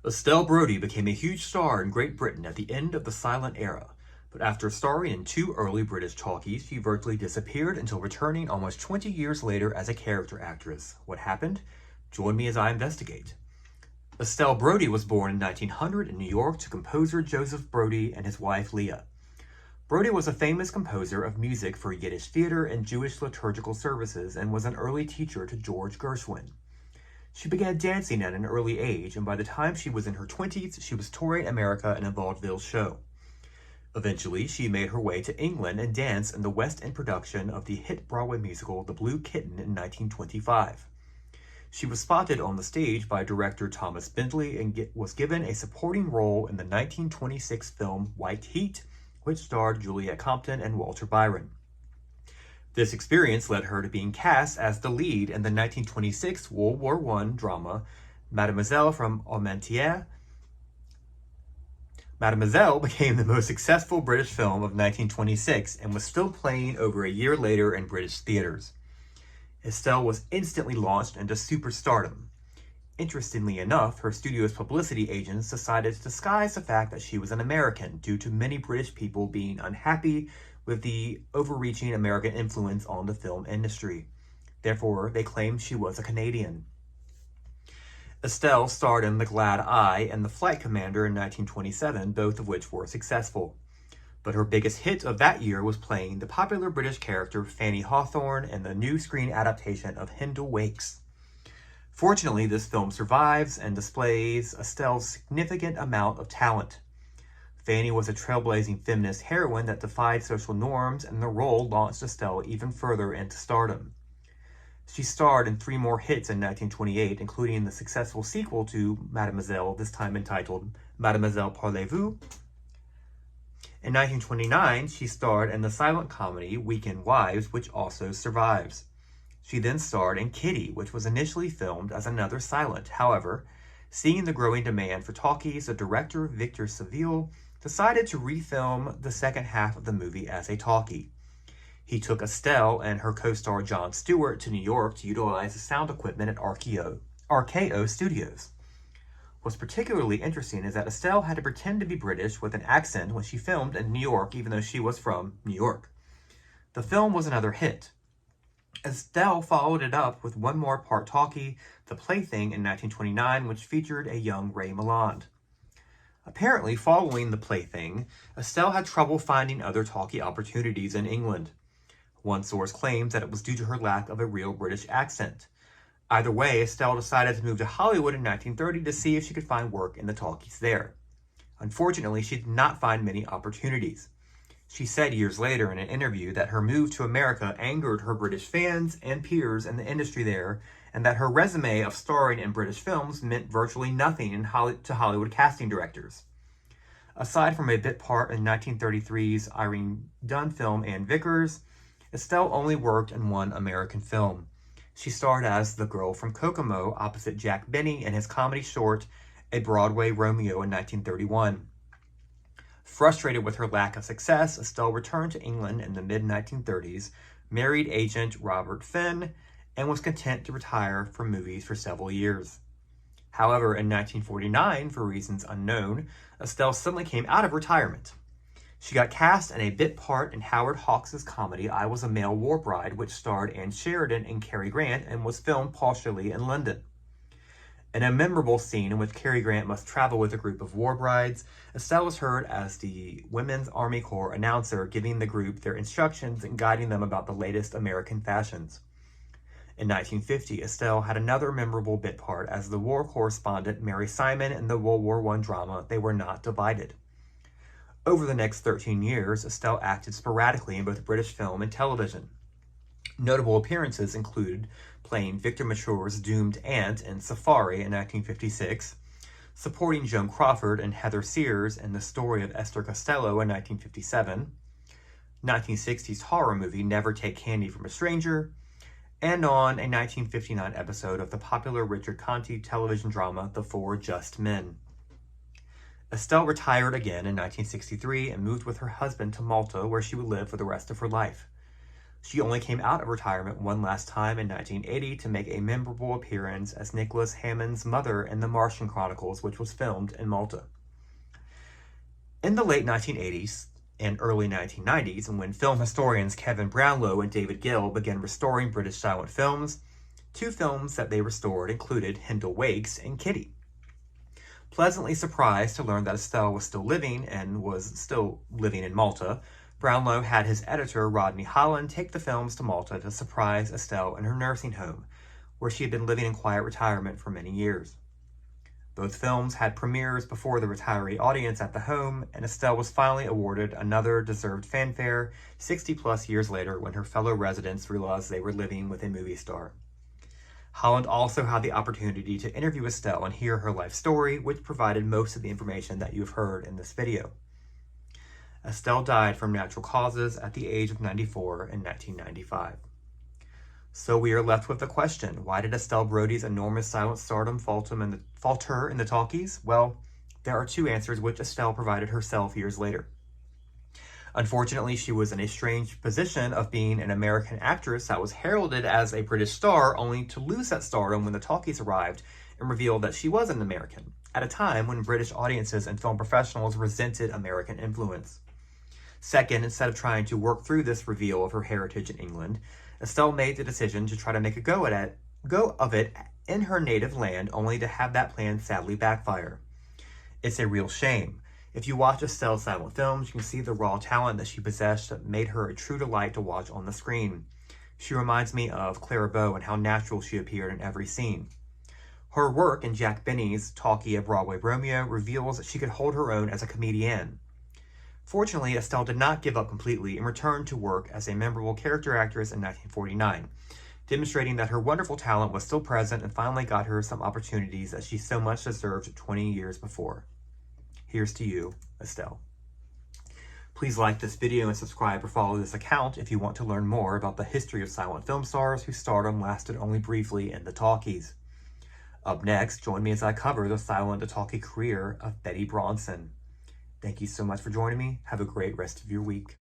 Estelle Brody became a huge star in Great Britain at the end of the silent era, but after starring in 2 early British talkies, she virtually disappeared until returning almost 20 years later as a character actress. What happened? Join me as I investigate. Estelle Brody was born in 1900 in New York to composer Joseph Brody and his wife Leah. Brody was a famous composer of music for Yiddish theater and Jewish liturgical services and was an early teacher to George Gershwin. She began dancing at an early age, and by the time she was in her 20s, she was touring America in a vaudeville show. Eventually, she made her way to England and danced in the West End production of the hit Broadway musical The Blue Kitten in 1925. She was spotted on the stage by director Thomas Bentley and was given a supporting role in the 1926 film White Heat, which starred Juliet Compton and Walter Byron. This experience led her to being cast as the lead in the 1926 World War I drama Mademoiselle from Armentières. Mademoiselle became the most successful British film of 1926 and was still playing over a year later in British theaters. Estelle was instantly launched into superstardom. Interestingly enough, her studio's publicity agents decided to disguise the fact that she was an American due to many British people being unhappy with the overreaching American influence on the film industry. Therefore, they claimed she was a Canadian. Estelle starred in The Glad Eye and The Flight Commander in 1927, both of which were successful. But her biggest hit of that year was playing the popular British character Fanny Hawthorne in the new screen adaptation of Hindle Wakes. Fortunately, this film survives and displays Estelle's significant amount of talent. Fanny was a trailblazing feminist heroine that defied social norms, and the role launched Estelle even further into stardom. She starred in 3 more hits in 1928, including the successful sequel to Mademoiselle, this time entitled Mademoiselle Parlez-vous. In 1929, she starred in the silent comedy Weekend Wives, which also survives. She then starred in Kitty, which was initially filmed as another silent. However, seeing the growing demand for talkies, the director Victor Saville decided to refilm the second half of the movie as a talkie. He took Estelle and her co-star Jon Stewart to New York to utilize the sound equipment at RKO Studios. What's particularly interesting is that Estelle had to pretend to be British with an accent when she filmed in New York, even though she was from New York. The film was another hit. Estelle followed it up with one more part talkie, The Plaything, in 1929, which featured a young Ray Milland. Apparently, following The Plaything, Estelle had trouble finding other talkie opportunities in England. One source claims that it was due to her lack of a real British accent. Either way, Estelle decided to move to Hollywood in 1930 to see if she could find work in the talkies there. Unfortunately, she did not find many opportunities. She said years later in an interview that her move to America angered her British fans and peers in the industry there, and that her resume of starring in British films meant virtually nothing to Hollywood casting directors. Aside from a bit part in 1933's Irene Dunne film Anne Vickers, Estelle only worked in one American film. She starred as the girl from Kokomo opposite Jack Benny in his comedy short A Broadway Romeo in 1931. Frustrated with her lack of success, Estelle returned to England in the mid-1930s, married agent Robert Finn, and was content to retire from movies for several years. However, in 1949, for reasons unknown, Estelle suddenly came out of retirement. She got cast in a bit part in Howard Hawks' comedy I Was a Male War Bride, which starred Anne Sheridan and Cary Grant and was filmed partially in London. In a memorable scene in which Cary Grant must travel with a group of war brides, Estelle was heard as the Women's Army Corps announcer, giving the group their instructions and guiding them about the latest American fashions. In 1950, Estelle had another memorable bit part as the war correspondent Mary Simon in the World War I drama They Were Not Divided. Over the next 13 years, Estelle acted sporadically in both British film and television. Notable appearances included playing Victor Mature's doomed aunt in Safari in 1956, supporting Joan Crawford and Heather Sears in The Story of Esther Costello in 1957, 1960s horror movie Never Take Candy from a Stranger, and on a 1959 episode of the popular Richard Conte television drama The Four Just Men. Estelle retired again in 1963 and moved with her husband to Malta, where she would live for the rest of her life. She only came out of retirement one last time in 1980 to make a memorable appearance as Nicholas Hammond's mother in The Martian Chronicles, which was filmed in Malta. In the late 1980s and early 1990s, and when film historians Kevin Brownlow and David Gill began restoring British silent films, two films that they restored included Hindle Wakes and Kitty. Pleasantly surprised to learn that Estelle was still living in Malta, Brownlow had his editor Rodney Holland take the films to Malta to surprise Estelle in her nursing home, where she had been living in quiet retirement for many years. Both films had premieres before the retiree audience at the home, and Estelle was finally awarded another deserved fanfare 60-plus years later when her fellow residents realized they were living with a movie star. Holland also had the opportunity to interview Estelle and hear her life story, which provided most of the information that you've heard in this video. Estelle died from natural causes at the age of 94 in 1995. So we are left with the question, why did Estelle Brody's enormous silent stardom falter in the talkies? Well, there are two answers which Estelle provided herself years later. Unfortunately, she was in a strange position of being an American actress that was heralded as a British star, only to lose that stardom when the talkies arrived and revealed that she was an American, at a time when British audiences and film professionals resented American influence. Second, instead of trying to work through this reveal of her heritage in England, Estelle made the decision to try to make a go of it in her native land, only to have that plan sadly backfire. It's a real shame. If you watch Estelle's silent films, you can see the raw talent that she possessed that made her a true delight to watch on the screen. She reminds me of Clara Bow and how natural she appeared in every scene. Her work in Jack Benny's Talkie, a Broadway Romeo reveals that she could hold her own as a comedian. Fortunately, Estelle did not give up completely and returned to work as a memorable character actress in 1949, demonstrating that her wonderful talent was still present and finally got her some opportunities that she so much deserved 20 years before. Here's to you, Estelle. Please like this video and subscribe or follow this account if you want to learn more about the history of silent film stars whose stardom lasted only briefly in the talkies. Up next, join me as I cover the silent to talkie career of Betty Bronson. Thank you so much for joining me. Have a great rest of your week.